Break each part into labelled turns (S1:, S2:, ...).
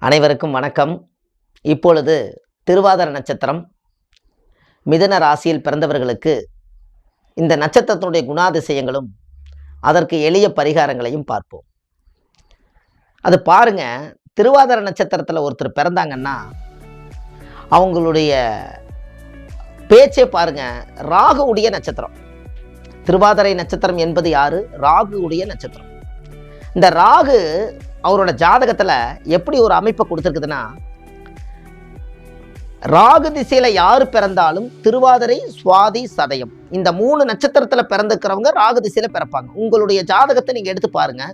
S1: அனைவருக்கும் வணக்கம். இப்பொழுது திருவாதிரை நட்சத்திரம் மிதுன ராசியில் பிறந்தவர்களுக்கு இந்த நட்சத்திரத்தினுடைய குணாதிசயங்களும் அதற்கு எளிய பரிகாரங்களையும் பார்ப்போம். அது பாருங்க, திருவாதிரை நட்சத்திரத்தில் ஒருத்தர் பிறந்தாங்கன்னா அவங்களுடைய பேச்சே பாருங்க, ராகுவுடைய நட்சத்திரம். திருவாதிரை நட்சத்திரம் என்பது யாரு? ராகுவுடைய நட்சத்திரம். இந்த ராகு அவரோட ஜாதகத்தில் எப்படி ஒரு அமைப்பை கொடுத்துருக்குதுன்னா, ராகு திசையில் யார் பிறந்தாலும் திருவாதிரை, சுவாதி, சதயம் இந்த 3 நட்சத்திரத்தில் பிறந்திருக்கிறவங்க ராகு திசையில் பிறப்பாங்க. உங்களுடைய ஜாதகத்தை நீங்கள் எடுத்து பாருங்க.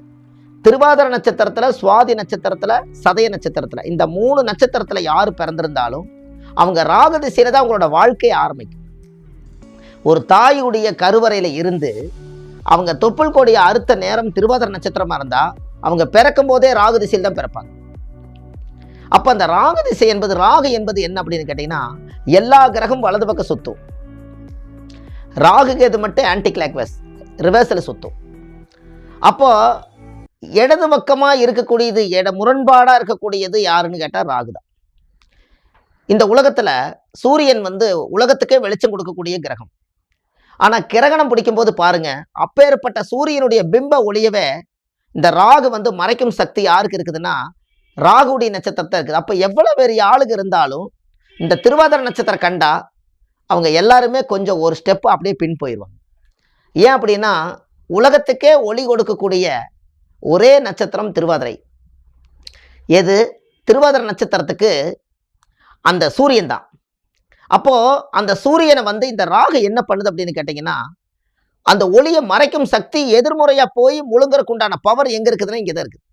S1: திருவாதிரை நட்சத்திரத்தில், சுவாதி நட்சத்திரத்தில், சதய நட்சத்திரத்தில் இந்த 3 நட்சத்திரத்தில் யார் பிறந்திருந்தாலும் அவங்க ராகு திசையில் தான் அவங்களோட வாழ்க்கையை ஆரம்பிக்கும். ஒரு தாயுடைய கருவறையில் இருந்து அவங்க தொப்புள் கொடியை அறுத்த நேரம் திருவாதிரை நட்சத்திரமாக இருந்தால் அவங்க பிறக்கும் போதே ராகு திசையில் தான் பிறப்பாங்க. அப்போ அந்த ராகு திசை என்பது, ராகு என்பது என்ன அப்படின்னு கேட்டிங்கன்னா, எல்லா கிரகம் வலது பக்கம் சுத்தும். ராகு கேது மட்டும் ஆன்டி கிளாக்வைஸ் ரிவர்ஸில் சுத்தும். அப்போ இடது பக்கமாக இருக்கக்கூடியது, முரண்பாடாக இருக்கக்கூடியது யாருன்னு கேட்டால் ராகு தான். இந்த உலகத்தில் சூரியன் உலகத்துக்கே வெளிச்சம் கொடுக்கக்கூடிய கிரகம். ஆனால் கிரகணம் பிடிக்கும்போது பாருங்க, அப்பேற்பட்ட சூரியனுடைய பிம்ப ஒளியவே இந்த ராகு மறைக்கும் சக்தி யாருக்கு இருக்குதுன்னா ராகுடைய நட்சத்திரத்தை இருக்குது. அப்போ எவ்வளோ பெரிய ஆளுங்க இருந்தாலும் இந்த திருவாதிரை நட்சத்திரம் கண்டா அவங்க எல்லாருமே கொஞ்சம் ஒரு ஸ்டெப்பு அப்படியே பின் போயிடுவாங்க. ஏன் அப்படின்னா, உலகத்துக்கே ஒளி கொடுக்கக்கூடிய ஒரே நட்சத்திரம் திருவாதிரை. எது? திருவாதிரை நட்சத்திரத்துக்கு அந்த சூரியன் தான். அப்போது அந்த சூரியனை இந்த ராகு என்ன பண்ணுது அப்படின்னு கேட்டிங்கன்னா, அந்த ஒளியை மறைக்கும் சக்தி எதிர்முறையாக போய் முழுங்கறக்குண்டான பவர் எங்கே இருக்குதுன்னா இங்கே தான் இருக்குது.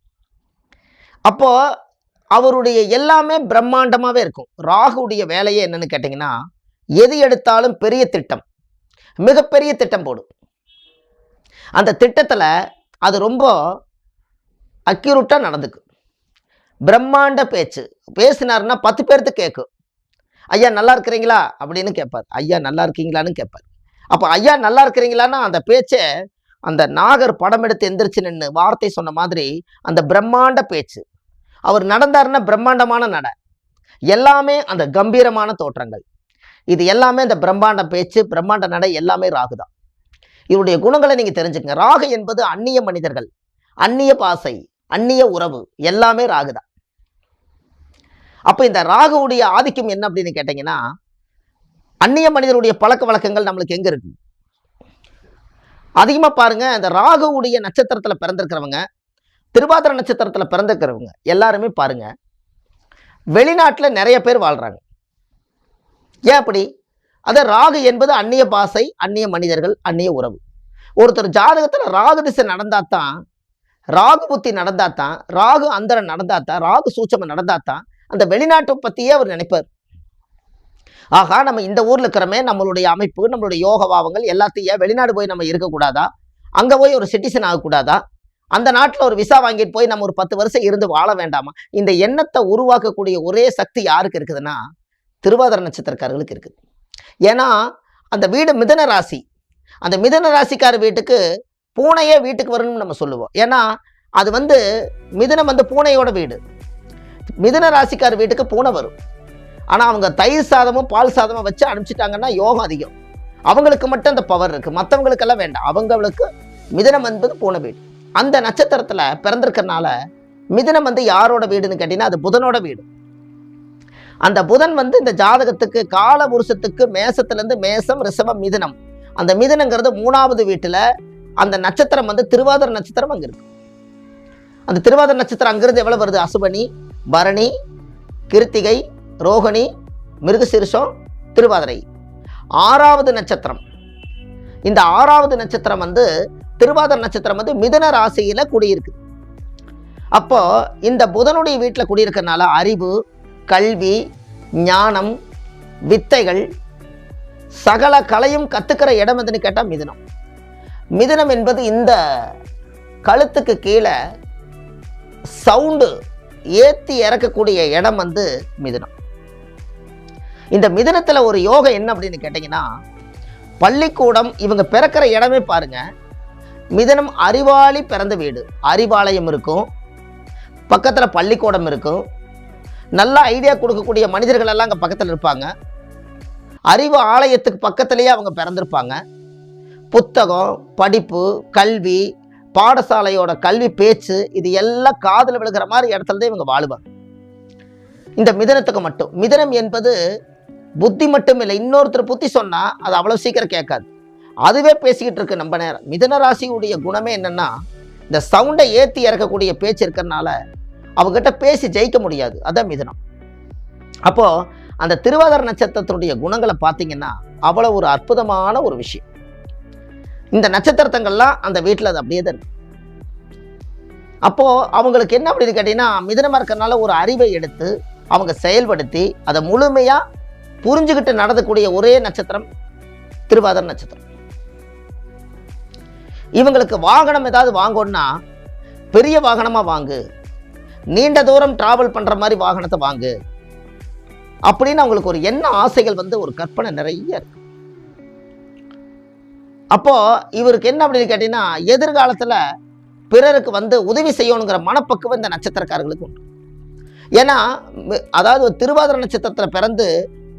S1: அப்போது அவருடைய எல்லாமே பிரம்மாண்டமாகவே இருக்கும். ராகுடைய வேலையே என்னன்னு கேட்டிங்கன்னா, எது எடுத்தாலும் பெரிய திட்டம், மிகப்பெரிய திட்டம் போடும். அந்த திட்டத்தில் அது ரொம்ப அக்யூரேட்டாக நடந்துக்கும். பிரம்மாண்ட பேச்சு பேசினார்னா 10 பேர்த்து கேட்கும். ஐயா நல்லா இருக்கிறீங்களா அப்படின்னு கேட்பார். ஐயா நல்லா இருக்கீங்களான்னு கேட்பார். அப்போ ஐயா நல்லா இருக்கிறீங்களான்னா அந்த பேச்சை அந்த நாகர் படம் எடுத்து எந்திரிச்சு நின்று வார்த்தை சொன்ன மாதிரி அந்த பிரம்மாண்ட பேச்சு. அவர் நடந்தாருன்னா பிரம்மாண்டமான நட, எல்லாமே அந்த கம்பீரமான தோற்றங்கள், இது எல்லாமே அந்த பிரம்மாண்ட பேச்சு, பிரம்மாண்ட நடை எல்லாமே ராகு தான். இவருடைய குணங்களை நீங்கள் தெரிஞ்சுக்கங்க. ராகு என்பது அந்நிய மனிதர்கள், அந்நிய பாசை, அந்நிய உறவு எல்லாமே ராகு தான். அப்போ இந்த ராகுவுடைய ஆதிக்கம் என்ன அப்படின்னு கேட்டிங்கன்னா, அந்நிய மனிதருடைய பழக்க வழக்கங்கள் நம்மளுக்கு எங்கே இருக்கு அதிகமாக பாருங்கள். இந்த ராகுவுடைய நட்சத்திரத்தில் பிறந்திருக்கிறவங்க, திருவாதிரை நட்சத்திரத்தில் பிறந்திருக்கிறவங்க எல்லாருமே பாருங்கள் வெளிநாட்டில் நிறைய பேர் வாழ்கிறாங்க. ஏன் அப்படி? அது ராகு என்பது அந்நிய பாசை, அந்நிய மனிதர்கள், அந்நிய உறவு. ஒருத்தர் ஜாதகத்தில் ராகு திசை நடந்தாதான், ராகு புத்தி நடந்தாதான், ராகு அந்தரம் நடந்தாதான், ராகு சூட்சமம் நடந்தாதான் அந்த வெளிநாட்டை பற்றியே அவர் நினைப்பார். ஆகா, நம்ம இந்த ஊரில் இருக்கிறோமே, நம்மளுடைய அமைப்பு, நம்மளுடைய யோக பாவங்கள் எல்லாத்தையும் வெளிநாடு போய் நம்ம இருக்கக்கூடாதா? அங்கே போய் ஒரு சிட்டிசன் ஆகக்கூடாதா? அந்த நாட்டில் ஒரு விசா வாங்கிட்டு போய் நம்ம ஒரு 10 வருஷம் இருந்து வாழ வேண்டாமா? இந்த எண்ணத்தை உருவாக்கக்கூடிய ஒரே சக்தி யாருக்கு இருக்குதுன்னா திருவாதிரை நட்சத்திரக்காரர்களுக்கு இருக்குது. ஏன்னா அந்த வீடு மிதுன ராசி. அந்த மிதுன ராசிக்கார வீட்டுக்கு பூனையே வீட்டுக்கு வரணும்னு நம்ம சொல்லுவோம். ஏன்னா அது மிதுனம் பூனையோட வீடு. மிதுன ராசிக்கார வீட்டுக்கு பூனை வரும். ஆனால் அவங்க தயிர் சாதமும் பால் சாதமும் வச்சு அனுப்பிச்சிட்டாங்கன்னா யோகம் அதிகம். அவங்களுக்கு மட்டும் அந்த பவர் இருக்குது, மற்றவங்களுக்கெல்லாம் வேண்டாம். அவங்களுக்கு மிதுனம் என்பது பூனை வீடு. அந்த நட்சத்திரத்தில் பிறந்திருக்கிறனால மிதுனம் யாரோட வீடுன்னு கேட்டிங்கன்னா அது புதனோட வீடு. அந்த புதன் இந்த ஜாதகத்துக்கு கால புருஷத்துக்கு மேசத்துலேருந்து மேசம், ரிஷபம், மிதுனம். அந்த மிதுனங்கிறது 3வது வீட்டில். அந்த நட்சத்திரம் திருவாதிரை நட்சத்திரம் அங்கே இருக்குது. அந்த திருவாதிரை நட்சத்திரம் அங்கிருந்து எவ்வளோ வருது? அசுபனி, பரணி, கிருத்திகை, ரோகிணி, மிருகசீரிஷம், திருவாதிரை. 6வது நட்சத்திரம். இந்த 6வது நட்சத்திரம் திருவாதிரை நட்சத்திரம் மிதுன ராசியில் குடியிருக்கு. அப்போ இந்த புதனுடைய வீட்டில் குடியிருக்கிறதுனால அறிவு, கல்வி, ஞானம், வித்தைகள், சகல கலையும் கற்றுக்கிற இடம் எதுன்னு கேட்டால் மிதுனம். மிதுனம் என்பது இந்த கழுத்துக்கு கீழே சவுண்டு ஏற்றி இறக்கக்கூடிய இடம் மிதுனம். இந்த மிதுனத்தில் ஒரு யோகம் என்ன அப்படின்னு கேட்டிங்கன்னா, பள்ளிக்கூடம் இவங்க பிறக்கிற இடமே பாருங்க, மிதுனம் அறிவாளி பிறந்த வீடு. அறிவாலயம் இருக்கும், பக்கத்தில் பள்ளிக்கூடம் இருக்கும், நல்ல ஐடியா கொடுக்கக்கூடிய மனிதர்கள் எல்லாம் அங்கே பக்கத்தில் இருப்பாங்க. அறிவு ஆலயத்துக்கு பக்கத்திலேயே அவங்க பிறந்திருப்பாங்க. புத்தகம், படிப்பு, கல்வி, பாடசாலையோட கல்வி, பேச்சு, இது எல்லாம் காதில் விழுகிற மாதிரி இடத்துல தான் இவங்க வாழுவாங்க. இந்த மிதனத்துக்கு மட்டும், மிதனம் என்பது புத்தி மட்டும் இல்லை, இன்னொருத்தர் புத்தி சொன்னா அது அவ்வளவு சீக்கிரம் கேட்காது, அதுவே பேசிக்கிட்டு இருக்கு நம்ம நேரம். மிதன ராசியுடைய குணமே என்னன்னா, இந்த சவுண்டை ஏற்றி இறக்கக்கூடிய பேச்சு இருக்கிறதுனால அவங்ககிட்ட பேசி ஜெயிக்க முடியாது. அதான் மிதனம். அப்போ அந்த திருவாதிரை நட்சத்திரத்தினுடைய குணங்களை பார்த்தீங்கன்னா அவ்வளோ ஒரு அற்புதமான ஒரு விஷயம். இந்த நட்சத்திரத்தங்கள்லாம் அந்த வீட்டில் அது அப்படியே தான் இருக்கு. அப்போ அவங்களுக்கு என்ன அப்படின்னு கேட்டீங்கன்னா, மிதனமாக இருக்கிறதுனால ஒரு அறிவை எடுத்து அவங்க செயல்படுத்தி அதை முழுமையா புரிஞ்சுக்கிட்டு நடக்கக்கூடிய ஒரே நட்சத்திரம் திருவாதிரை நட்சத்திரம். இவங்களுக்கு வாகனம் ஏதாவது வாங்கணும்னா பெரிய வாகனமா வாங்கு, நீண்ட தூரம் டிராவல் பண்ற மாதிரி வாகனத்தை வாங்கு அப்படின்னு அவங்களுக்கு ஒரு எண்ண ஆசைகள் ஒரு கற்பனை நிறைய இருக்கு. அப்போ இவருக்கு என்ன அப்படின்னு கேட்டீங்கன்னா, எதிர்காலத்துல பிறருக்கு உதவி செய்யணுங்கிற மனப்பக்குவம் இந்த நட்சத்திரக்காரர்களுக்கு உண்டு. ஏன்னா அதாவது திருவாதிரை நட்சத்திரத்துல பிறந்து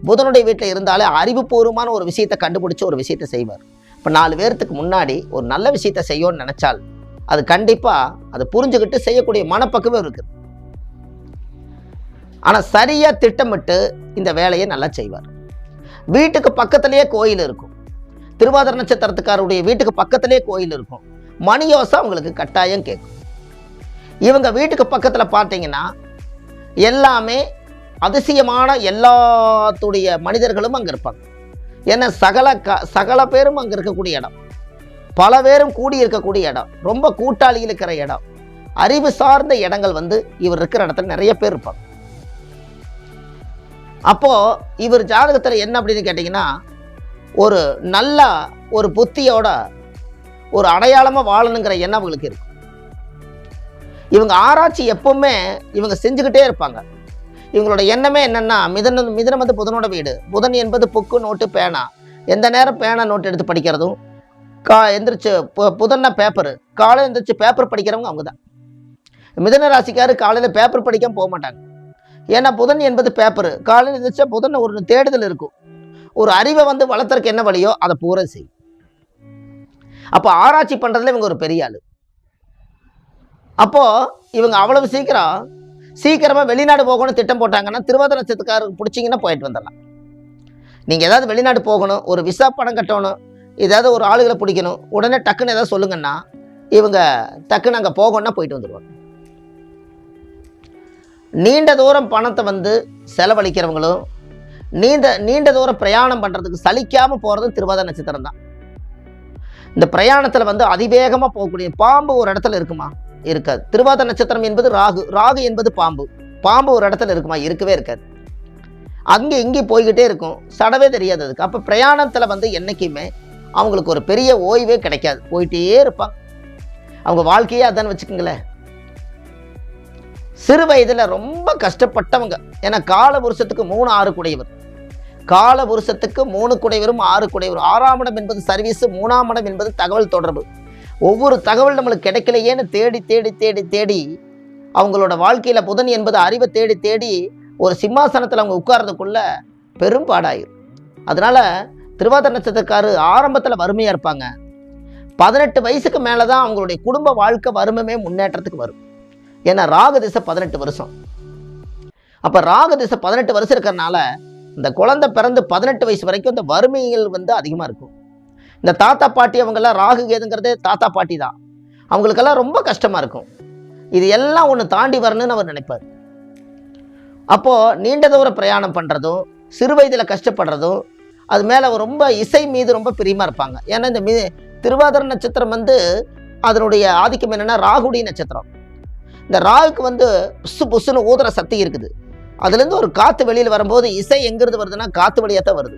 S1: புதனுடைய வீட்டில் இருந்தாலே அறிவுபூர்வமான ஒரு விஷயத்தை கண்டுபிடிச்சு ஒரு விஷயத்தை செய்வார். இப்போ 4 பேர்த்துக்கு முன்னாடி ஒரு நல்ல விஷயத்தை செய்யணும்னு நினைச்சால் அது கண்டிப்பா அதை புரிஞ்சுக்கிட்டு செய்யக்கூடிய மனப்பக்குவம் இருக்குது. ஆனால் சரியா திட்டமிட்டு இந்த வேலையை நல்லா செய்வார். வீட்டுக்கு பக்கத்திலேயே கோயில் இருக்கும். திருவாதிரை நட்சத்திரத்துக்காருடைய வீட்டுக்கு பக்கத்திலேயே கோயில் இருக்கும். மணி யோசை அவங்களுக்கு கட்டாயம் கேட்கும். இவங்க வீட்டுக்கு பக்கத்தில் பார்த்தீங்கன்னா எல்லாமே அதிசயமான எல்லாத்துடைய மனிதர்களும் அங்கே இருப்பாங்க. ஏன்னா சகல பேரும் அங்கே இருக்கக்கூடிய இடம், பல பேரும் கூடி இருக்கக்கூடிய இடம், ரொம்ப கூட்டாளிகள் இருக்கிற இடம், அறிவு சார்ந்த இடங்கள் இவர் இருக்கிற இடத்துல நிறைய பேர் இருப்பாங்க. அப்போ இவர் ஜாதகத்தில் என்ன அப்படின்னு கேட்டிங்கன்னா, ஒரு நல்ல ஒரு புத்தியோட ஒரு அடையாளமாக வாழணுங்கிற எண்ணம் அவங்களுக்கு இருக்கு. இவங்க ஆராய்ச்சி எப்பவுமே இவங்க செஞ்சுக்கிட்டே இருப்பாங்க. இவங்களோட எண்ணமே என்னன்னா, மிதனம் புதனோட வீடு. புதன் என்பது புக்கு, நோட்டு, பேனா. எந்த நேரம் பேனா நோட்டு எடுத்து படிக்கிறதும், எந்திரிச்சு புதன்னா பேப்பரு, காலையில் எந்திரிச்சு பேப்பர் படிக்கிறவங்க அவங்க தான். மிதன ராசிக்காரு காலையில் பேப்பர் படிக்காம போக மாட்டாங்க. ஏன்னா புதன் என்பது பேப்பரு. காலையில் எந்திரிச்சா புதன் ஒரு தேடுதல் இருக்கும். ஒரு அறிவை வளர்த்துறதுக்கு என்ன வழியோ அதை பூரா செய்யும். அப்போ ஆராய்ச்சி பண்றதுல இவங்க ஒரு பெரிய ஆளு. அப்போ இவங்க அவ்வளவு சீக்கிரமா வெளிநாடு போகணும் திட்டம் போட்டாங்கன்னா, திருவாதிரை நட்சத்திரக்காரருக்கு பிடிச்சிங்கன்னா போயிட்டு வந்துடலாம். நீங்க ஏதாவது வெளிநாடு போகணும், ஒரு விசா பணம் கட்டணும், ஏதாவது ஒரு ஆளுகளை பிடிக்கணும், உடனே டக்குன்னு ஏதாவது சொல்லுங்கன்னா இவங்க டக்குன்னு அங்கே போகணும்னா போயிட்டு வந்துடுவாங்க. நீண்ட தூரம் பணத்தை செலவழிக்கிறவங்களும் நீண்ட தூரம் பிரயாணம் பண்றதுக்கு சலிக்காம போறதும் திருவாதிரை நட்சத்திரம் தான். இந்த பிரயாணத்தில் அதிவேகமாக போகக்கூடிய பாம்பு ஒரு இடத்துல இருக்குமா? இருக்காது. திருவாதிரை நட்சத்திரம் என்பது ராகு என்பது பாம்பு ஒரு இடத்துல இருக்குமா? இருக்கவே இருக்காது. அங்கே இங்கே போய்கிட்டே இருக்கும், சடவே தெரியாது அதுக்கு. அப்போ பிரயாணத்தில் என்னைக்குமே அவங்களுக்கு ஒரு பெரிய ஓய்வே கிடைக்காது, போயிட்டே இருப்பாங்க. அவங்க வாழ்க்கையே அதான் வச்சுக்கோங்களேன். சிறு வயதுல ரொம்ப கஷ்டப்பட்டவங்க. ஏன்னா கால புருஷத்துக்கு 3 6 குடையவர், கால புருஷத்துக்கு 3 குடைவரும் 6 குடைவரும். 6ஆம் இடம் என்பது சர்வீஸ், 3ஆம் இடம் என்பது தகவல் தொடர்பு. ஒவ்வொரு தகவல் நம்மளுக்கு கிடைக்கலையேன்னு தேடி தேடி தேடி தேடி அவங்களோட வாழ்க்கையில புதன் என்பது அறிவை தேடி தேடி ஒரு சிம்மாசனத்தில் அவங்க உட்கார்றதுக்குள்ள பெரும்பாடாயிரும். அதனால திருவாதிரை நட்சத்திரக்காரு ஆரம்பத்தில் வறுமையா இருப்பாங்க. 18 வயசுக்கு மேலதான் அவங்களுடைய குடும்ப வாழ்க்கை வறுமையே முன்னேற்றத்துக்கு வரும். ஏன்னா ராகு திசை 18 வருஷம். அப்ப ராகு திசை 18 வருஷம் இருக்கிறதுனால இந்த குழந்தை பிறந்து 18 வயசு வரைக்கும் இந்த வறுமைகள் அதிகமா இருக்கும். இந்த தாத்தா பாட்டி அவங்கெல்லாம் ராகு கேதுங்கிறதே தாத்தா பாட்டி தான், அவங்களுக்கெல்லாம் ரொம்ப கஷ்டமா இருக்கும். இது எல்லாம் ஒன்று தாண்டி வரணும்னு அவர் நினைப்பார். அப்போ நீண்ட தூர பிரயாணம் பண்றதும் சிறு வயதில் கஷ்டப்படுறதும் அது மேலே ரொம்ப இசை மீது ரொம்ப பிரியமா இருப்பாங்க. ஏன்னா இந்த திருவாதிரை நட்சத்திரம் அதனுடைய ஆதிக்கம் என்னன்னா ராகுடைய நட்சத்திரம். இந்த ராகுக்கு புசு புசுன்னு ஊதுற சக்தி இருக்குது. அதுலேருந்து ஒரு காற்று வெளியில் வரும்போது இசை எங்கிருந்து வருதுன்னா காற்று வழியாக தான் வருது.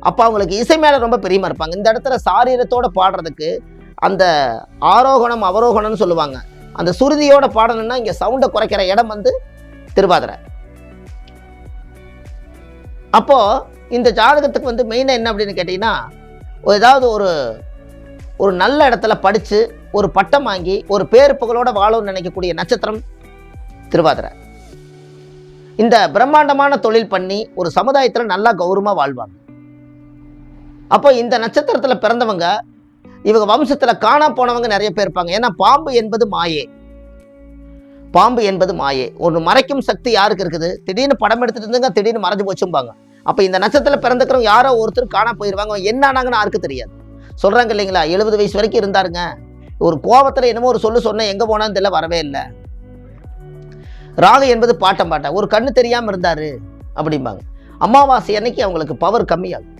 S1: அப்போ அவங்களுக்கு இசை மேலே ரொம்ப பிரியமா இருப்பாங்க. இந்த இடத்துல சாரீரத்தோட பாடுறதுக்கு அந்த ஆரோகணம் அவரோகணம்னு சொல்லுவாங்க, அந்த சுருதியோட பாடணும்னா இங்கே சவுண்டை குறைக்கிற இடம் திருவாதிரை. அப்போ இந்த ஜாதகத்துக்கு மெயினாக என்ன அப்படின்னு கேட்டிங்கன்னா, ஏதாவது ஒரு நல்ல இடத்துல படித்து ஒரு பட்டம் வாங்கி ஒரு பேர் புகழோட வாழணும்னு நினைக்கக்கூடிய நட்சத்திரம் திருவாதிரை. இந்த பிரம்மாண்டமான தொழில் பண்ணி ஒரு சமுதாயத்தில் நல்லா கௌரவமாக வாழ்வாங்க. அப்போ இந்த நட்சத்திரத்தில் பிறந்தவங்க இவங்க வம்சத்தில் காணா போனவங்க நிறைய பேர் இருப்பாங்க. ஏன்னா பாம்பு என்பது மாயே. பாம்பு என்பது மாயே. ஒரு மறைக்கும் சக்தி யாருக்கு இருக்குது? திடீர்னு படம் எடுத்துட்டு இருந்துங்க, திடீர்னு மறைஞ்சு போச்சும்பாங்க. அப்போ இந்த நட்சத்திரத்தில் பிறந்துக்கிறவங்க யாரோ ஒருத்தர் காணா போயிடுவாங்க. என்ன ஆனாங்கன்னு யாருக்கு தெரியாது. சொல்கிறாங்க இல்லைங்களா, 70 வயசு வரைக்கும் இருந்தாருங்க, ஒரு கோபத்தில் என்னமோ ஒரு சொன்னேன், எங்கே போனான்னு தெரியல, வரவே இல்லை. ராகு என்பது பாட்டம் ஒரு கண்ணு தெரியாமல் இருந்தார் அப்படிம்பாங்க. அமாவாசை அன்னைக்கு அவங்களுக்கு பவர் கம்மியாகும்.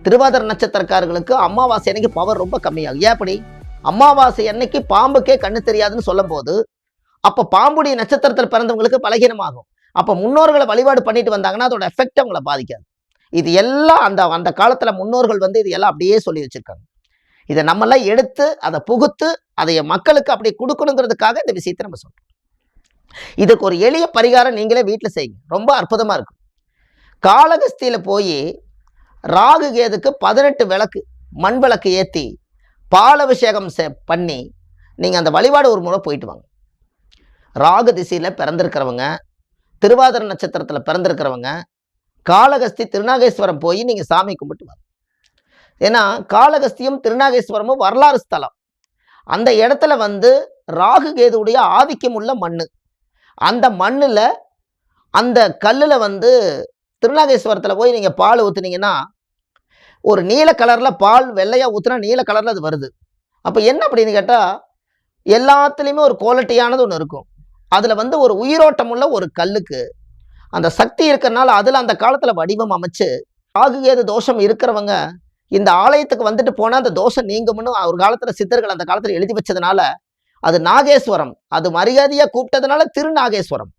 S1: திருவாதிரை நட்சத்திரக்காரர்களுக்கு அமாவாசை அன்னைக்கு பவர் ரொம்ப கம்மியாகும். ஏன் அப்படி? அமாவாசை அன்னைக்கு பாம்புக்கே கண்ணு தெரியாதுன்னு சொல்லும் போது அப்போ பாம்புடைய நட்சத்திரத்தில் பிறந்தவங்களுக்கு பலகீனமாகும். அப்போ முன்னோர்களை வழிபாடு பண்ணிட்டு வந்தாங்கன்னா அதோட எஃபெக்ட் அவங்களை பாதிக்காது. இது எல்லாம் அந்த காலத்தில் முன்னோர்கள் இது எல்லாம் அப்படியே சொல்லி வச்சிருக்காங்க. இதை நம்மளாம் எடுத்து அதை புகுத்து அதை மக்களுக்கு அப்படி கொடுக்கணுங்கிறதுக்காக இந்த விஷயத்தை நம்ம சொல்றோம். இதுக்கு ஒரு எளிய பரிகாரம் நீங்களே வீட்டில் செய்யுங்க, ரொம்ப அற்புதமாக இருக்கும். காளகஸ்தியில் போய் ராகு கேதுக்கு 18 விளக்கு, மண் விளக்கு ஏற்றி பால் அபிஷேகம் பண்ணி நீங்கள் அந்த வழிபாடு ஒரு முறை போயிட்டு வாங்க. ராகு திசையில் பிறந்திருக்கிறவங்க, திருவாதிரை நட்சத்திரத்தில் பிறந்திருக்கிறவங்க காளகஸ்தி திருநாகேஸ்வரம் போய் நீங்கள் சாமி கும்பிட்டு வாங்க. ஏன்னா காளகஸ்தியும் திருநாகேஸ்வரமும் வரலாறு ஸ்தலம். அந்த இடத்துல ராகு கேதுடைய ஆதிக்கம் உள்ள மண். அந்த மண்ணில் அந்த கல்லில் திருநாகேஸ்வரத்தில் போய் நீங்கள் பால் ஊற்றுனீங்கன்னா ஒரு நீல கலரில் பால் வெள்ளையாக ஊற்றுனா நீல கலரில் அது வருது. அப்போ என்ன அப்படின்னு கேட்டால் எல்லாத்துலேயுமே ஒரு குவாலிட்டியானது ஒன்று இருக்கும். அதில் ஒரு உயிரோட்டம் உள்ள ஒரு கல்லுக்கு அந்த சக்தி இருக்கிறனால அதில் அந்த காலத்தில் வடிவம் அமைச்சு ராகு கேது தோஷம் இருக்கிறவங்க இந்த ஆலயத்துக்கு வந்துட்டு போனால் அந்த தோஷம் நீங்கும்னு ஒரு காலத்தில் சித்தர்கள் அந்த காலத்தில் எழுதி வச்சதுனால அது நாகேஸ்வரம், அது மரியாதையாக கூப்பிட்டதுனால திருநாகேஸ்வரம்.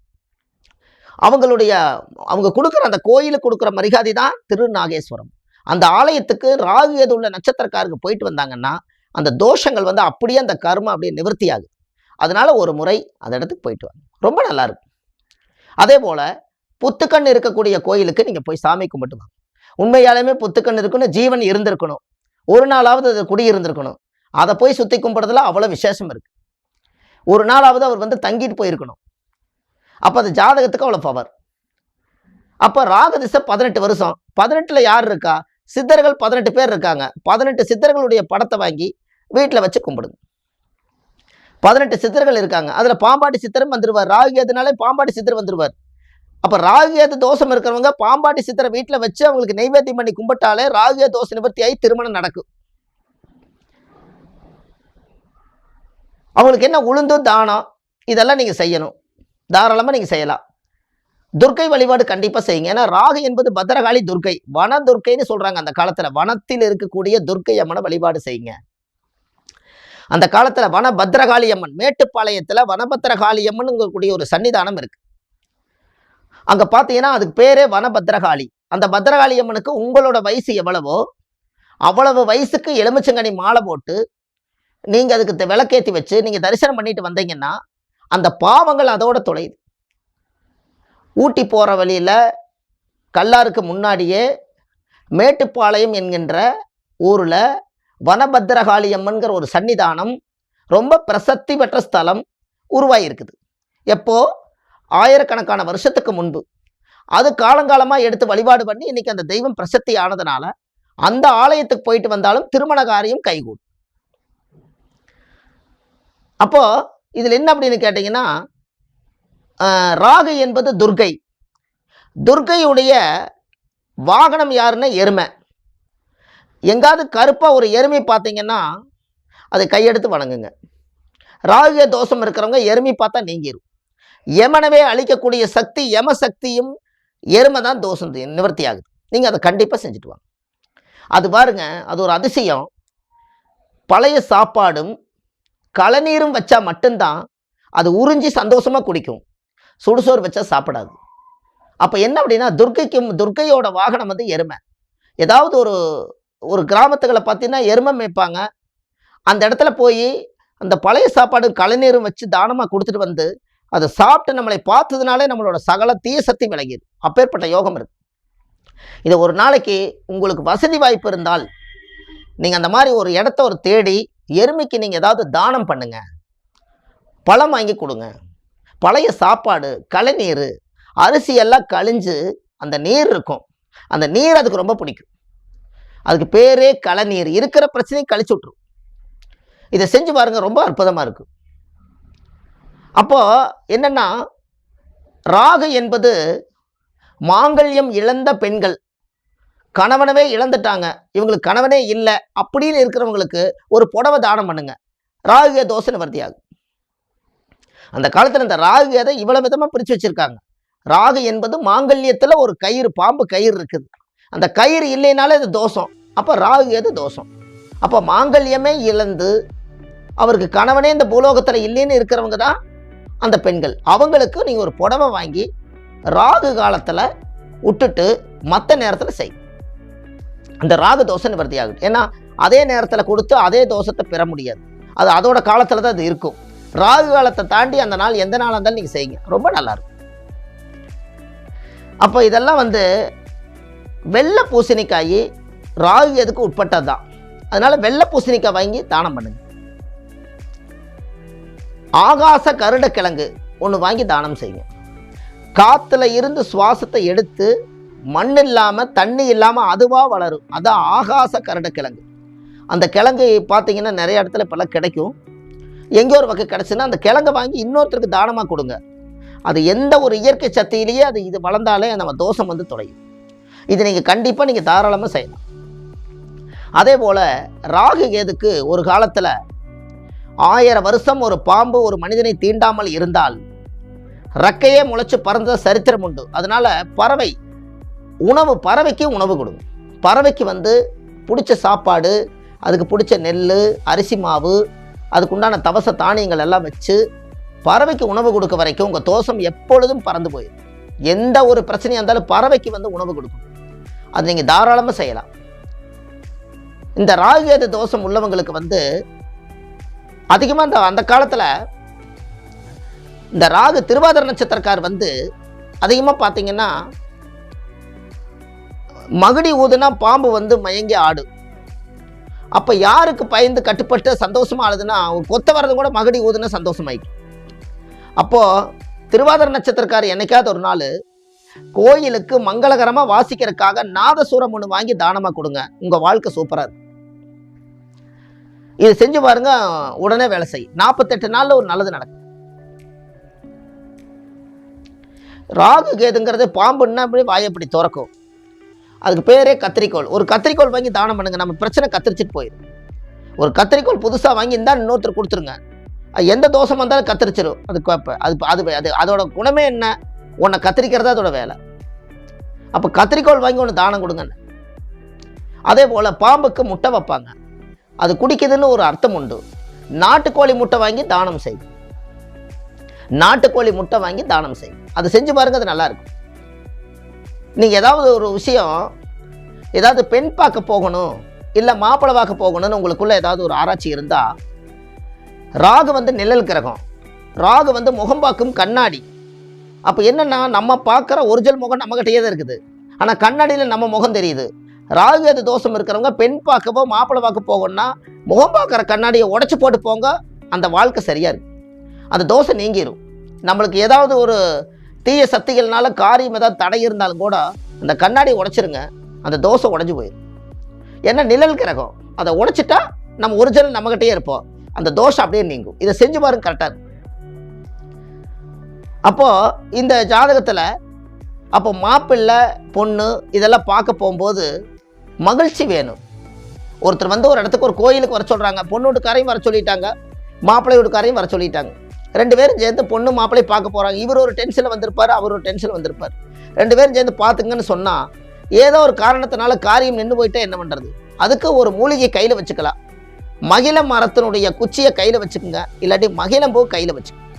S1: அவங்க கொடுக்குற அந்த கோயிலுக்கு கொடுக்குற மரியாதை தான் திருநாகேஸ்வரம். அந்த ஆலயத்துக்கு ராகு கேது உள்ள நட்சத்திரக்காரருக்கு போயிட்டு வந்தாங்கன்னா அந்த தோஷங்கள் அப்படியே அந்த கர்மம் அப்படியே நிவர்த்தி ஆகுது. அதனால ஒரு முறை அந்த இடத்துக்கு போயிட்டு வாங்க, ரொம்ப நல்லா இருக்கும். அதே போல் புத்துக்கண் இருக்கக்கூடிய கோயிலுக்கு நீங்கள் போய் சாமி கும்பிட்டு வாங்க. உண்மையாலுமே புத்துக்கண் இருக்கணும், ஜீவன் இருந்திருக்கணும், ஒரு நாளாவது அது குடியிருந்திருக்கணும். அதை போய் சுற்றி கும்பிட்றதுல அவ்வளோ விசேஷம் இருக்குது. ஒரு நாளாவது அவர் தங்கிட்டு போயிருக்கணும். அப்போ அது ஜாதகத்துக்கு அவ்வளோ பவர். அப்போ ராகு திசை 18 வருஷம். 18ல் யார் இருக்கா? சித்தர்கள் 18 பேர் இருக்காங்க. 18 சித்தர்களுடைய படத்தை வாங்கி வீட்டில் வச்சு கும்பிடுங்க. 18 சித்தர்கள் இருக்காங்க. அதில் பாம்பாட்டி சித்தரும் வந்துடுவார். ராகு கேதுனாலே பாம்பாட்டி சித்தர் வந்துடுவார். அப்போ ராகு கேது தோஷம் இருக்கிறவங்க பாம்பாட்டி சித்தரை வீட்டில் வச்சு அவங்களுக்கு நைவேத்தியம் பண்ணி கும்பிட்டாலே ராகு கேது தோஷ நிவர்த்தியாகி திருமணம் நடக்கும். அவங்களுக்கு என்ன உளுந்து தானம் இதெல்லாம் நீங்கள் செய்யணும், தாராளமாக நீங்கள் செய்யலாம். துர்க்கை வழிபாடு கண்டிப்பாக செய்யுங்க. ஏன்னா ராகு என்பது பத்திரகாளி துர்க்கை, வன துர்க்கைன்னு சொல்கிறாங்க. அந்த காலத்தில் வனத்தில் இருக்கக்கூடிய துர்க்கை அம்மனை வழிபாடு செய்யுங்க. அந்த காலத்தில் வன பத்திரகாளி அம்மன், மேட்டுப்பாளையத்தில் வனபத்திரகாளி அம்மனுங்கக்கூடிய ஒரு சன்னிதானம் இருக்குது. அங்கே பார்த்தீங்கன்னா அதுக்கு பேரே வனபத்திரகாளி. அந்த பத்திரகாளி அம்மனுக்கு உங்களோட வயசு எவ்வளவோ அவ்வளவு வயசுக்கு எலுமிச்சங்கனி மாலை போட்டு நீங்கள் அதுக்கு விளக்கேற்றி வச்சு நீங்கள் தரிசனம் பண்ணிட்டு வந்தீங்கன்னா அந்த பாவங்கள் அதோட தொலையுது. ஊட்டி போகிற வழியில் கல்லாருக்கு முன்னாடியே மேட்டுப்பாளையம் என்கின்ற ஊரில் வனபத்திரகாளி அம்மன்கிற ஒரு சன்னிதானம் ரொம்ப பிரசித்தி பெற்ற ஸ்தலம் உருவாகியிருக்குது. எப்போ? ஆயிரக்கணக்கான வருஷத்துக்கு முன்பு. அது காலங்காலமாக எடுத்து வழிபாடு பண்ணி இன்னைக்கு அந்த தெய்வம் பிரசித்தி ஆனதுனால அந்த ஆலயத்துக்கு போயிட்டு வந்தாலும் திருமண காரியம் கைகூடும். அப்போ இதில் என்ன அப்படின்னு கேட்டிங்கன்னா, ராகு என்பது துர்க்கை. துர்க்கையுடைய வாகனம் யாருன்னா எருமை. எங்காவது கருப்பாக ஒரு எருமை பார்த்தீங்கன்னா அதை கையெடுத்து வணங்குங்க. ராகு தோஷம் இருக்கிறவங்க எருமை பார்த்தா நீங்கிடும். யமனவே அழிக்கக்கூடிய சக்தி யம சக்தியும் எருமை தான் தோஷம் நிவர்த்தி ஆகுது. நீங்கள் அதை கண்டிப்பாக செஞ்சுட்டு வாங்க. அது பாருங்க, அது ஒரு அதிசயம். பழைய சாப்பாடும் களநீரும் வச்சா மட்டும்தான் அது உறிஞ்சி சந்தோஷமாக குடிக்கும். சுடுசோறு வச்சா சாப்பிடாது. அப்போ என்ன அப்படின்னா துர்க்கையோட வாகனம் எருமை. ஏதாவது ஒரு கிராமத்துகளை பார்த்தீங்கன்னா எருமை மேய்ப்பாங்க. அந்த இடத்துல போய் அந்த பழைய சாப்பாடு களநீரும் வச்சு தானமாக கொடுத்துட்டு அதை சாப்பிட்டு நம்மளை பார்த்ததுனாலே நம்மளோட சகல தீய சக்தி விலகிடும். அப்பேற்பட்ட யோகம் இருக்கு. இதை ஒரு நாளைக்கு உங்களுக்கு வசதி வாய்ப்பு இருந்தால் நீங்கள் அந்த மாதிரி ஒரு இடத்த தேடி எருமைக்கு நீங்கள் ஏதாவது தானம் பண்ணுங்க. பழம் வாங்கி கொடுங்க. பழைய சாப்பாடு களநீர் அரிசி எல்லாம் கழிஞ்சு அந்த நீர் இருக்கும், அந்த நீர் அதுக்கு ரொம்ப பிடிக்கும். அதுக்கு பேரே களநீர். இருக்கிற பிரச்சனையை கழிச்சு விட்டுரும். இதை செஞ்சு பாருங்க, ரொம்ப அற்புதமா இருக்கும். அப்போ என்னன்னா, ராகு என்பது மாங்கல்யம் இழந்த பெண்கள், கணவனவே இழந்துட்டாங்க, இவங்களுக்கு கணவனே இல்லை அப்படின்னு இருக்கிறவங்களுக்கு ஒரு புடவை தானம் பண்ணுங்க, ராகு தோஷ நிவர்த்தி ஆகும். அந்த காலத்தில் இந்த ராகு அதை இவ்வளவு விதமா பிரிச்சு வச்சிருக்காங்க. ராகு என்பது மாங்கல்யத்துல ஒரு கயிறு, பாம்பு கயிறு இருக்குது, அந்த கயிறு இல்லைனாலே இது தோஷம். அப்ப ராகு எது தோஷம். அப்ப மாங்கல்யமே இழந்து அவருக்கு கணவனே இந்த பூலோகத்துல இல்லைன்னு இருக்கிறவங்க தான் அந்த பெண்கள். அவங்களுக்கு நீங்க ஒரு புடவை வாங்கி ராகு காலத்துல விட்டுட்டு மற்ற நேரத்துல செய், அந்த ராகு தோஷம் நிவர்த்தி ஆகும். ஏன்னா அதே நேரத்துல கொடுத்து அதே தோஷத்தை பெற முடியாது, அது அதோட காலத்துல தான் அது இருக்கும். ராகு காலத்தை தாண்டி அந்த நாள் எந்த நாளாக இருந்தாலும் நீங்க செய்யுங்க, ரொம்ப நல்லா இருக்கும். அப்போ இதெல்லாம் வெள்ளை பூசணிக்காய் ராகு எதுக்கு உட்பட்டது தான். அதனால வெள்ளை பூசணிக்காய் வாங்கி தானம் பண்ணுங்க. ஆகாச கருடக்கிழங்கு ஒன்று வாங்கி தானம் செய்யுங்க. காத்துல இருந்து சுவாசத்தை எடுத்து மண் இல்லாம தண்ணி இல்லாம அதுவா வளரும், அதான் ஆகாச கருடக்கிழங்கு. அந்த கிழங்கு பார்த்தீங்கன்னா நிறைய இடத்துல இப்பெல்லாம் கிடைக்கும். எங்கேயோ ஒரு வகை கிடச்சுன்னா அந்த கிழங்கை வாங்கி இன்னொருத்தருக்கு தானமாக கொடுங்க. அது எந்த ஒரு இயற்கை சக்தியிலேயே அது இது வளர்ந்தாலே நம்ம தோஷம் தொலையும். இது நீங்கள் கண்டிப்பாக நீங்கள் தாராளமாக செய்யலாம். அதே போல் ராகு கேதுக்கு ஒரு காலத்தில் 1000 வருஷம் ஒரு பாம்பு ஒரு மனிதனை தீண்டாமல் இருந்தால் ரெக்கையே முளைச்சு பறந்த சரித்திரம் உண்டு. அதனால பறவை உணவு, பறவைக்கு உணவு கொடுங்க. பறவைக்கு பிடிச்ச சாப்பாடு, அதுக்கு பிடிச்ச நெல், அரிசி மாவு, அதுக்குண்டான தவச தானியங்கள் எல்லாம் வச்சு பறவைக்கு உணவு கொடுக்க வரைக்கும் உங்கள் தோஷம் எப்பொழுதும் பறந்து போயிடும். எந்த ஒரு பிரச்சனையாக இருந்தாலும் பறவைக்கு உணவு கொடுக்கும். அது நீங்கள் தாராளமாக செய்யலாம். இந்த ராகுகேது தோஷம் உள்ளவங்களுக்கு அதிகமாக அந்த காலத்தில் இந்த ராகு திருவாதிரை நட்சத்திரக்கார் அதிகமாக பார்த்தீங்கன்னா மகுடி ஊதுனா பாம்பு மயங்கி ஆடு. அப்போ யாருக்கு பயந்து கட்டுப்பட்டு சந்தோஷமா ஆளுதுன்னா, கொத்த வர்றது கூட மகுடி ஊதுனா சந்தோஷமாயிக்கும். அப்போது திருவாதிரை நட்சத்திரக்கார் என்னைக்காவது ஒரு நாள் கோயிலுக்கு மங்களகரமாக வாசிக்கிறதுக்காக நாதசூரம் ஒன்று வாங்கி தானமாக கொடுங்க, உங்கள் வாழ்க்கை சூப்பராக இருக்கும். இது செஞ்சு பாருங்க, உடனே வேலை செய்யும். 48 நாளில் ஒரு நல்லது நடக்கும். ராகு கேதுங்கிறது பாம்புன்னா அப்படி வாயப்படி திறக்கும். அதுக்கு பேரே கத்திரிக்கோள். ஒரு கத்திரிக்கோள் வாங்கி தானம் பண்ணுங்க, நம்ம பிரச்சனை கத்திரிச்சிட்டு போயிடும். ஒரு கத்திரிக்கோள் புதுசாக வாங்கி இருந்தால் இன்னொருத்தர் கொடுத்துருங்க, அது எந்த தோஷம் வந்தாலும் கத்திரிச்சிடும். அது அதோட குணமே என்ன, உன்னை கத்திரிக்கிறது அதோட வேலை. அப்போ கத்திரிக்கோள் வாங்கி ஒன்று தானம் கொடுங்க. அதே போல் பாம்புக்கு முட்டை வைப்பாங்க, அது குடிக்குதுன்னு ஒரு அர்த்தம் உண்டு. நாட்டுக்கோழி முட்டை வாங்கி தானம் செய்யும். நாட்டுக்கோழி முட்டை வாங்கி தானம் செய்யும். அது செஞ்சு பாருங்க, அது நல்லா இருக்கும். நீங்கள் ஏதாவது ஒரு விஷயம், ஏதாவது பெண் பார்க்க போகணும் இல்லை மாப்பிள்ளை பார்க்க போகணும்னு உங்களுக்குள்ள ஏதாவது ஒரு ஆராய்ச்சி இருந்தால், ராகு நிழல் கிரகம், ராகு முகம் பார்க்கும் கண்ணாடி. அப்போ என்னென்னா, நம்ம பார்க்குற ஒரிஜினல் முகம் நம்மகிட்டயே தான் இருக்குது, ஆனால் கண்ணாடியில் நம்ம முகம் தெரியுது. ராகு அது தோஷம் இருக்கிறவங்க பெண் பார்க்கவோ மாப்பிள்ளை பார்க்க போகணும்னா முகம் பார்க்குற கண்ணாடியை உடச்சி போட்டு போங்க, அந்த வாழ்க்கை சரியாக இருக்கு, அந்த தோஷம் நீங்கிடும். நம்மளுக்கு ஏதாவது ஒரு தீய சக்திகள்னால காரியம் ஏதாவது தடை இருந்தாலும் கூட அந்த கண்ணாடியை உடைச்சிருங்க, அந்த தோஷம் உடஞ்சி போயிடும். ஏன்னா நிழல் கிரகம், அதை உடைச்சிட்டா நம்ம ஒரிஜினல் நம்மகிட்டயே இருப்போம், அந்த தோஷம் அப்படியே நீங்கும். இதை செஞ்சு பாருங்க, கரெக்டாக இருக்கும். அப்போது இந்த ஜாதகத்தில் அப்போ மாப்பிள்ளை பொண்ணு இதெல்லாம் பார்க்க போகும்போது மகிழ்ச்சி வேணும். ஒருத்தர் ஒரு இடத்துக்கு ஒரு கோயிலுக்கு வர சொல்கிறாங்க, பொண்ணு வீட்டுக்காரையும் வர சொல்லிட்டாங்க, மாப்பிள்ளை வீட்டுக்காரையும் வர சொல்லிட்டாங்க. 2 பேரும் சேர்ந்து பொண்ணு மாப்பிள்ளை பார்க்க போகிறாங்க. இவர் ஒரு டென்ஷனில் வந்திருப்பார், அவர் ஒரு டென்ஷனில் வந்திருப்பார். 2 பேரும் சேர்ந்து பார்த்துங்கன்னு சொன்னால் ஏதோ ஒரு காரணத்தினால காரியம் நின்று போயிட்டா என்ன பண்ணுறது? அதுக்கு ஒரு மூலிகை கையில் வச்சுக்கலாம். மகிழ மரத்தினுடைய குச்சியை கையில் வச்சுக்கோங்க, இல்லாட்டி மகிழம்பூ கையில் வச்சுக்கோங்க.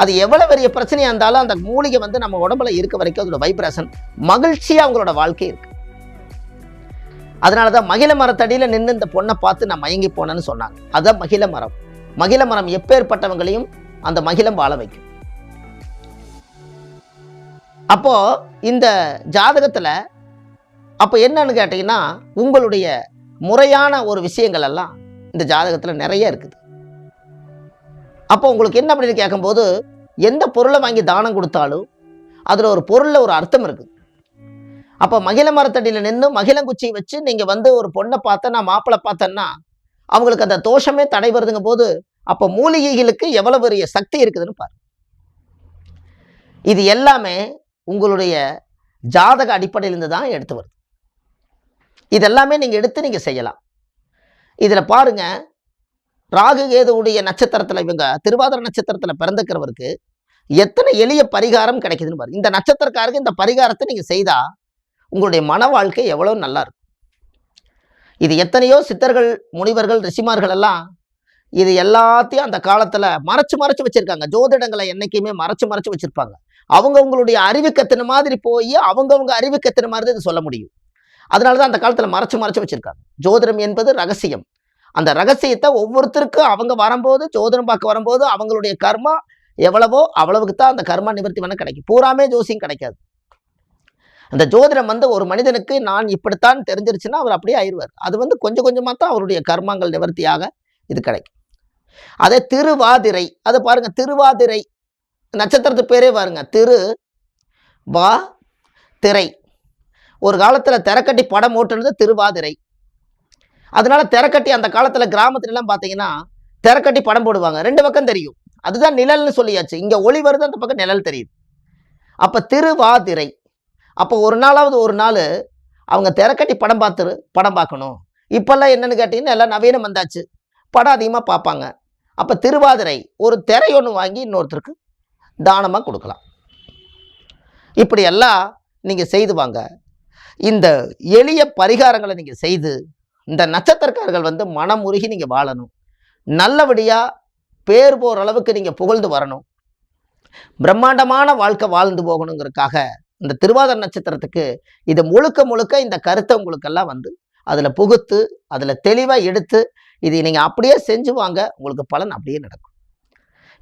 S1: அது எவ்வளோ பெரிய பிரச்சனையாக இருந்தாலும் அந்த மூலிகை நம்ம உடம்புல இருக்க வரைக்கும் அதோட வைப்ரேஷன் மகிழ்ச்சியாக அவங்களோட வாழ்க்கை இருக்கு. அதனால தான் மகிழ மரத்தடியில் நின்று இந்த பொண்ணை பார்த்து நான் மயங்கி போனேன்னு சொன்னாங்க. அதுதான் மகிழ மரம். மகிழ மரம் எப்பேற்பட்டவங்களையும் அந்த மகிழம் வாழ வைக்கும். அப்போ இந்த ஜாதகத்தில் அப்போ என்னன்னு கேட்டீங்கன்னா, உங்களுடைய முறையான ஒரு விஷயங்கள் எல்லாம் இந்த ஜாதகத்தில் நிறைய இருக்குது. அப்போ உங்களுக்கு என்ன அப்படின்னு கேட்கும்போது, எந்த பொருளை வாங்கி தானம் கொடுத்தாலும் அதில் ஒரு பொருளில் ஒரு அர்த்தம் இருக்குது. அப்போ மகிழ மரத்தடியில் நின்று மகிழங்குச்சி வச்சு நீங்கள் வந்து ஒரு பொண்ணை பார்த்தா, நான் மாப்பிள்ளை பார்த்தேன்னா அவங்களுக்கு அந்த தோஷமே தடைபடுதுங்க போது, அப்போ மூலிகைகளுக்கு எவ்வளவு பெரிய சக்தி இருக்குதுன்னு பாரு. இது எல்லாமே உங்களுடைய ஜாதக அடிப்படையிலிருந்து தான் எடுத்து வருது. இதெல்லாமே நீங்கள் எடுத்து நீங்கள் செய்யலாம். இதில் பாருங்க, ராகு கேதுவுடைய நட்சத்திரத்தில் இவங்க திருவாதிரை நட்சத்திரத்தில் பிறந்துக்கிறவருக்கு எத்தனை எளிய பரிகாரம் கிடைக்குதுன்னு பாருங்க. இந்த நட்சத்திரக்காரருக்கு இந்த பரிகாரத்தை நீங்கள் செய்தால் உங்களுடைய மன வாழ்க்கை எவ்வளோ நல்லா இருக்கும். இது எத்தனையோ சித்தர்கள், முனிவர்கள், ரிஷிமார்கள் எல்லாம் இது எல்லாத்தையும் அந்த காலத்தில் மறைச்சு மறைச்சு வச்சிருக்காங்க. ஜோதிடங்களை என்னைக்குமே மறைச்சு மறைச்சு வச்சிருப்பாங்க. அவங்கவுங்களுடைய அறிவு கத்தின மாதிரி போய் அவங்கவுங்க அறிவு கத்தின மாதிரி தான் இது சொல்ல முடியும். அதனால தான் அந்த காலத்தில் மறைச்சு மறைச்சு வச்சிருக்காங்க. ஜோதிடம் என்பது ரகசியம். அந்த ரகசியத்தை ஒவ்வொருத்தருக்கும் அவங்க வரும்போது, ஜோதிடம் பார்க்க வரும்போது அவங்களுடைய கர்மா எவ்வளவோ அவ்வளவுக்கு தான் அந்த கர்மா நிவர்த்தி பண்ண கிடைக்கும். பூராமே ஜோசியம் கிடைக்காது. அந்த ஜோதிடம் வந்து ஒரு மனிதனுக்கு நான் இப்படித்தான் தெரிஞ்சிருச்சுன்னா அவர் அப்படியே ஆயிடுவார். அது வந்து கொஞ்சம் கொஞ்சமாக தான் அவருடைய கர்மங்கள் நிவர்த்தியாக இது கிடைக்கும். அதே திருவாதிரை, அதை பாருங்க, திருவாதிரை நட்சத்திரத்து பேரே பாருங்க, திரு வா திரை. ஒரு காலத்தில் திரைக்கட்டி படம் ஓட்டுனது திருவாதிரை. அதனால திரைக்கட்டி அந்த காலத்தில் கிராமத்துலலாம் பார்த்தீங்கன்னா திரைக்கட்டி படம் போடுவாங்க. 2 பக்கம் தெரியும். அதுதான் நிழல்னு சொல்லியாச்சு. இங்கே ஒளி வருது, அந்த பக்கம் நிழல் தெரியுது. அப்போ திருவாதிரை. அப்போ ஒரு நாள் அவங்க திரைக்கட்டி படம் பார்க்கணும். இப்போல்லாம் என்னென்னு கேட்டிங்கன்னா எல்லாம் நவீனம் வந்தாச்சு, படம் அதிகமாக பார்ப்பாங்க. அப்போ திருவாதிரை ஒரு திரை ஒன்று வாங்கி இன்னொருத்தருக்கு தானமாக கொடுக்கலாம். இப்படியெல்லாம் நீங்கள் செய்து வாங்க. இந்த எளிய பரிகாரங்களை நீங்கள் செய்து இந்த நட்சத்திரக்காரர்கள் வந்து மனமுருகி நீங்கள் வாழணும். நல்லபடியாக பேர் போகிற அளவுக்கு நீங்கள் புகழ்ந்து வரணும். பிரம்மாண்டமான வாழ்க்கை வாழ்ந்து போகணுங்கிறதுக்காக இந்த திருவாதிரை நட்சத்திரத்துக்கு இது முழுக்க முழுக்க இந்த கருத்தை உங்களுக்கெல்லாம் வந்து அதில் புகுத்து அதில் தெளிவாக எடுத்து இது நீங்கள் அப்படியே செஞ்சு வாங்க. உங்களுக்கு பலன் அப்படியே நடக்கும்.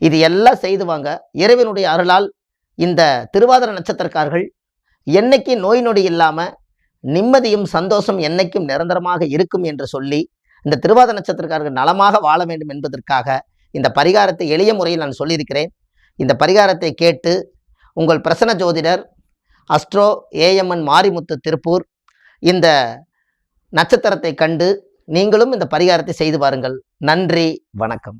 S1: இது எல்லாம் செய்து வாங்க. இறைவனுடைய அருளால் இந்த திருவாதிரை நட்சத்திரக்காரர்கள் என்னைக்கு நோய் நொடி இல்லாமல் நிம்மதியும் சந்தோஷம் என்னைக்கும் நிரந்தரமாக இருக்கும் என்று சொல்லி இந்த திருவாதிரை நட்சத்திரக்காரர்கள் நலமாக வாழ வேண்டும் என்பதற்காக இந்த பரிகாரத்தை எளிய முறையில் நான் சொல்லியிருக்கிறேன். இந்த பரிகாரத்தை கேட்டு உங்கள் பிரசன்ன ஜோதிடர் அஸ்ட்ரோ ஏஎம்என் மாரிமுத்து திருப்பூர் இந்த நட்சத்திரத்தை கண்டு நீங்களும் இந்த பரிகாரத்தை செய்து பாருங்கள். நன்றி, வணக்கம்.